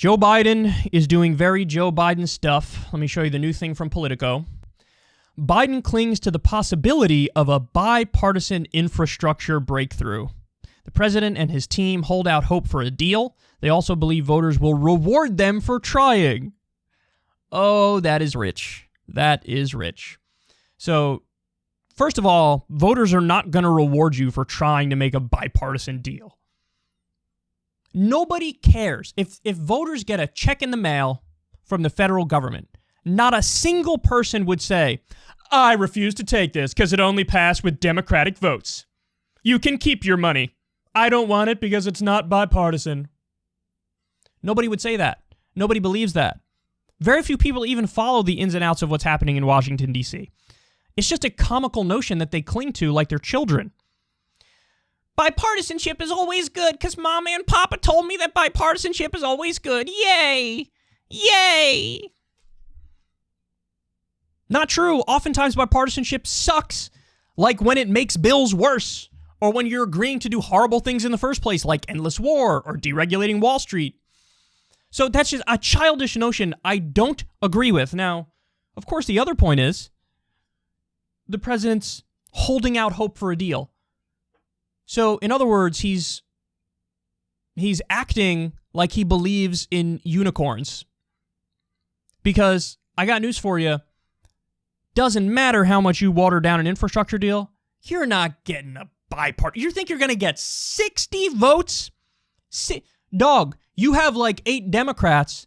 Joe Biden is doing very Joe Biden stuff. Let me show you the new thing from Politico. Biden clings to the possibility of a bipartisan infrastructure breakthrough. The president and his team hold out hope for a deal. They also believe voters will reward them for trying. Oh, that is rich. That is rich. So, first of all, voters are not going to reward you for trying to make a bipartisan deal. Nobody cares. If voters get a check in the mail from the federal government, not a single person would say, I refuse to take this because it only passed with Democratic votes. You can keep your money. I don't want it because it's not bipartisan. Nobody would say that. Nobody believes that. Very few people even follow the ins and outs of what's happening in Washington, D.C. It's just a comical notion that they cling to like they're children. Bipartisanship is always good because Mama and Papa told me that bipartisanship is always good. Yay! Yay! Not true. Oftentimes bipartisanship sucks, like when it makes bills worse, or when you're agreeing to do horrible things in the first place, like endless war or deregulating Wall Street. So that's just a childish notion I don't agree with. Now, of course, the other point is the president's holding out hope for a deal. So, in other words, he's acting like he believes in unicorns. Because I got news for you. Doesn't matter how much you water down an infrastructure deal, you're not getting a bipartisan. You think you're going to get 60 votes? Dog, you have like 8 Democrats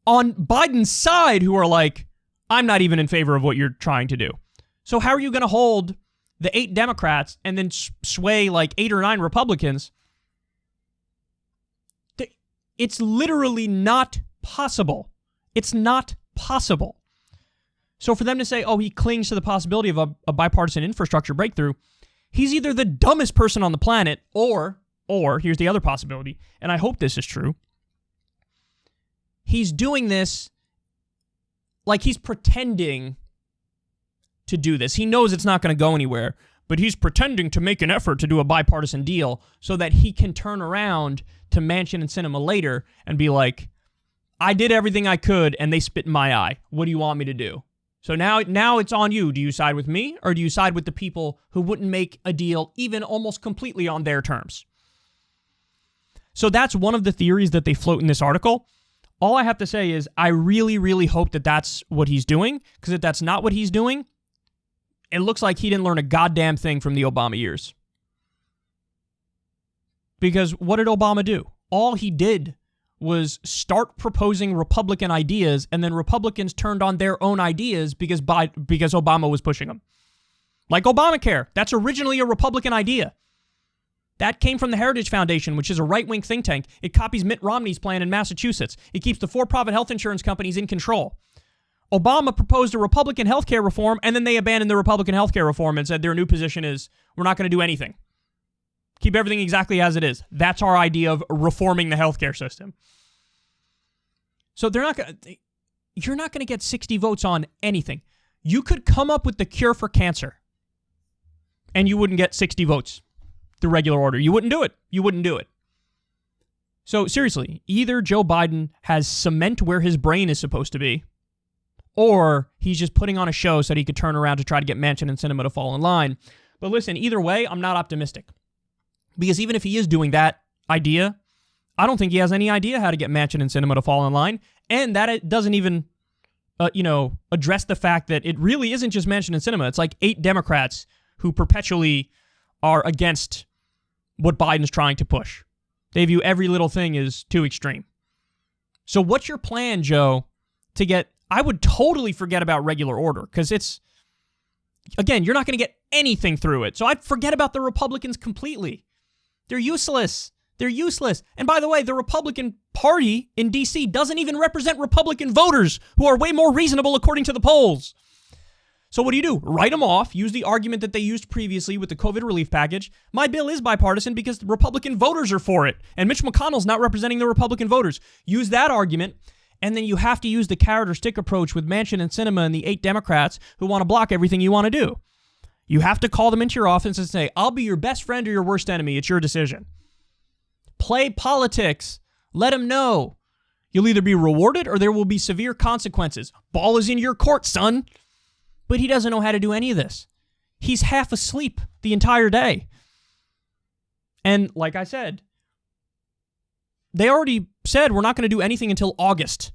on Biden's side who are like, I'm not even in favor of what you're trying to do. So how are you going to hold the 8 Democrats and then sway like 8 or 9 Republicans? It's literally not possible. It's not possible. So for them to say, oh, he clings to the possibility of a bipartisan infrastructure breakthrough, he's either the dumbest person on the planet or here's the other possibility, and I hope this is true, he's doing this like he's pretending to do this. He knows it's not going to go anywhere, but he's pretending to make an effort to do a bipartisan deal so that he can turn around to Manchin and Sinema later and be like, I did everything I could and they spit in my eye. What do you want me to do? So now it's on you. Do you side with me or do you side with the people who wouldn't make a deal even almost completely on their terms? So that's one of the theories that they float in this article. All I have to say is I really, really hope that that's what he's doing, because if that's not what he's doing, it looks like he didn't learn a goddamn thing from the Obama years. Because what did Obama do? All he did was start proposing Republican ideas, and then Republicans turned on their own ideas because Obama was pushing them. Like Obamacare. That's originally a Republican idea. That came from the Heritage Foundation, which is a right-wing think tank. It copies Mitt Romney's plan in Massachusetts. It keeps the for-profit health insurance companies in control. Obama proposed a Republican healthcare reform, and then they abandoned the Republican healthcare reform and said their new position is, we're not going to do anything. Keep everything exactly as it is. That's our idea of reforming the healthcare system. So you're not going to get 60 votes on anything. You could come up with the cure for cancer, and you wouldn't get 60 votes through regular order. You wouldn't do it. You wouldn't do it. So seriously, either Joe Biden has cement where his brain is supposed to be, or he's just putting on a show so that he could turn around to try to get Manchin and Sinema to fall in line. But listen, either way, I'm not optimistic. Because even if he is doing that idea, I don't think he has any idea how to get Manchin and Sinema to fall in line. And that it doesn't even, address the fact that it really isn't just Manchin and Sinema. It's like 8 Democrats who perpetually are against what Biden's trying to push. They view every little thing as too extreme. So what's your plan, Joe, to get... I would totally forget about regular order, because it's... Again, you're not going to get anything through it. So I'd forget about the Republicans completely. They're useless. They're useless. And by the way, the Republican Party in D.C. doesn't even represent Republican voters, who are way more reasonable according to the polls. So what do? Write them off, use the argument that they used previously with the COVID relief package. My bill is bipartisan because the Republican voters are for it, and Mitch McConnell's not representing the Republican voters. Use that argument, and then you have to use the carrot or stick approach with Manchin and Sinema and the 8 Democrats who want to block everything you want to do. You have to call them into your office and say, I'll be your best friend or your worst enemy. It's your decision. Play politics. Let them know. You'll either be rewarded or there will be severe consequences. Ball is in your court, son. But he doesn't know how to do any of this. He's half asleep the entire day. And like I said, they already said we're not going to do anything until August.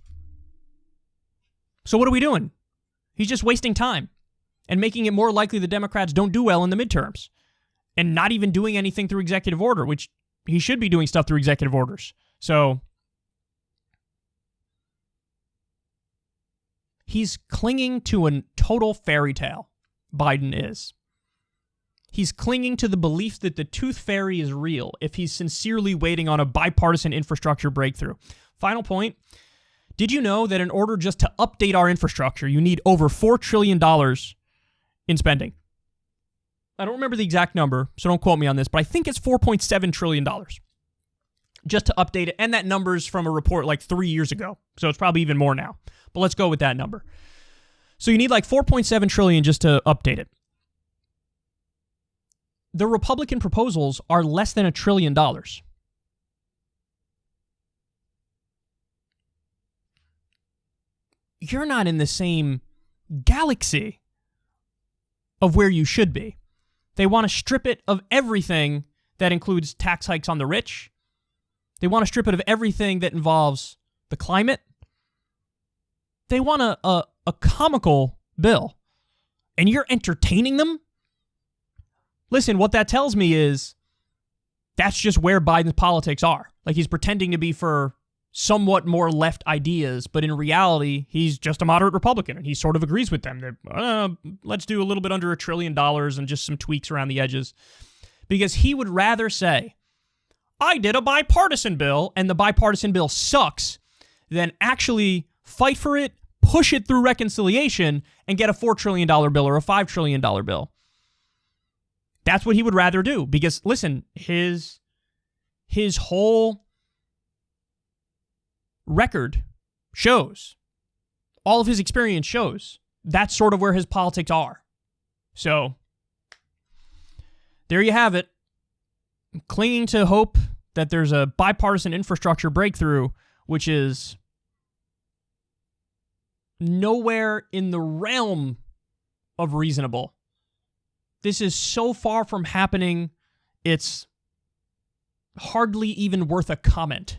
So what are we doing? He's just wasting time and making it more likely the Democrats don't do well in the midterms and not even doing anything through executive order, which he should be doing stuff through executive orders. So he's clinging to a total fairy tale, Biden is. He's clinging to the belief that the tooth fairy is real if he's sincerely waiting on a bipartisan infrastructure breakthrough. Final point. Did you know that in order just to update our infrastructure, you need over $4 trillion in spending? I don't remember the exact number, so don't quote me on this, but I think it's $4.7 trillion just to update it. And that number's from a report like 3 years ago, so it's probably even more now. But let's go with that number. So you need like $4.7 trillion just to update it. The Republican proposals are less than $1 trillion. You're not in the same galaxy of where you should be. They want to strip it of everything that includes tax hikes on the rich. They want to strip it of everything that involves the climate. They want a comical bill. And you're entertaining them? Listen, what that tells me is that's just where Biden's politics are. Like, he's pretending to be for somewhat more left ideas, but in reality, he's just a moderate Republican, and he sort of agrees with them. Let's do a little bit under $1 trillion and just some tweaks around the edges. Because he would rather say, I did a bipartisan bill, and the bipartisan bill sucks, than actually fight for it, push it through reconciliation, and get a $4 trillion bill or a $5 trillion bill. That's what he would rather do. Because, listen, his whole record shows, all of his experience shows, that's sort of where his politics are. So, there you have it. I'm clinging to hope that there's a bipartisan infrastructure breakthrough, which is nowhere in the realm of reasonable. This is so far from happening, it's hardly even worth a comment.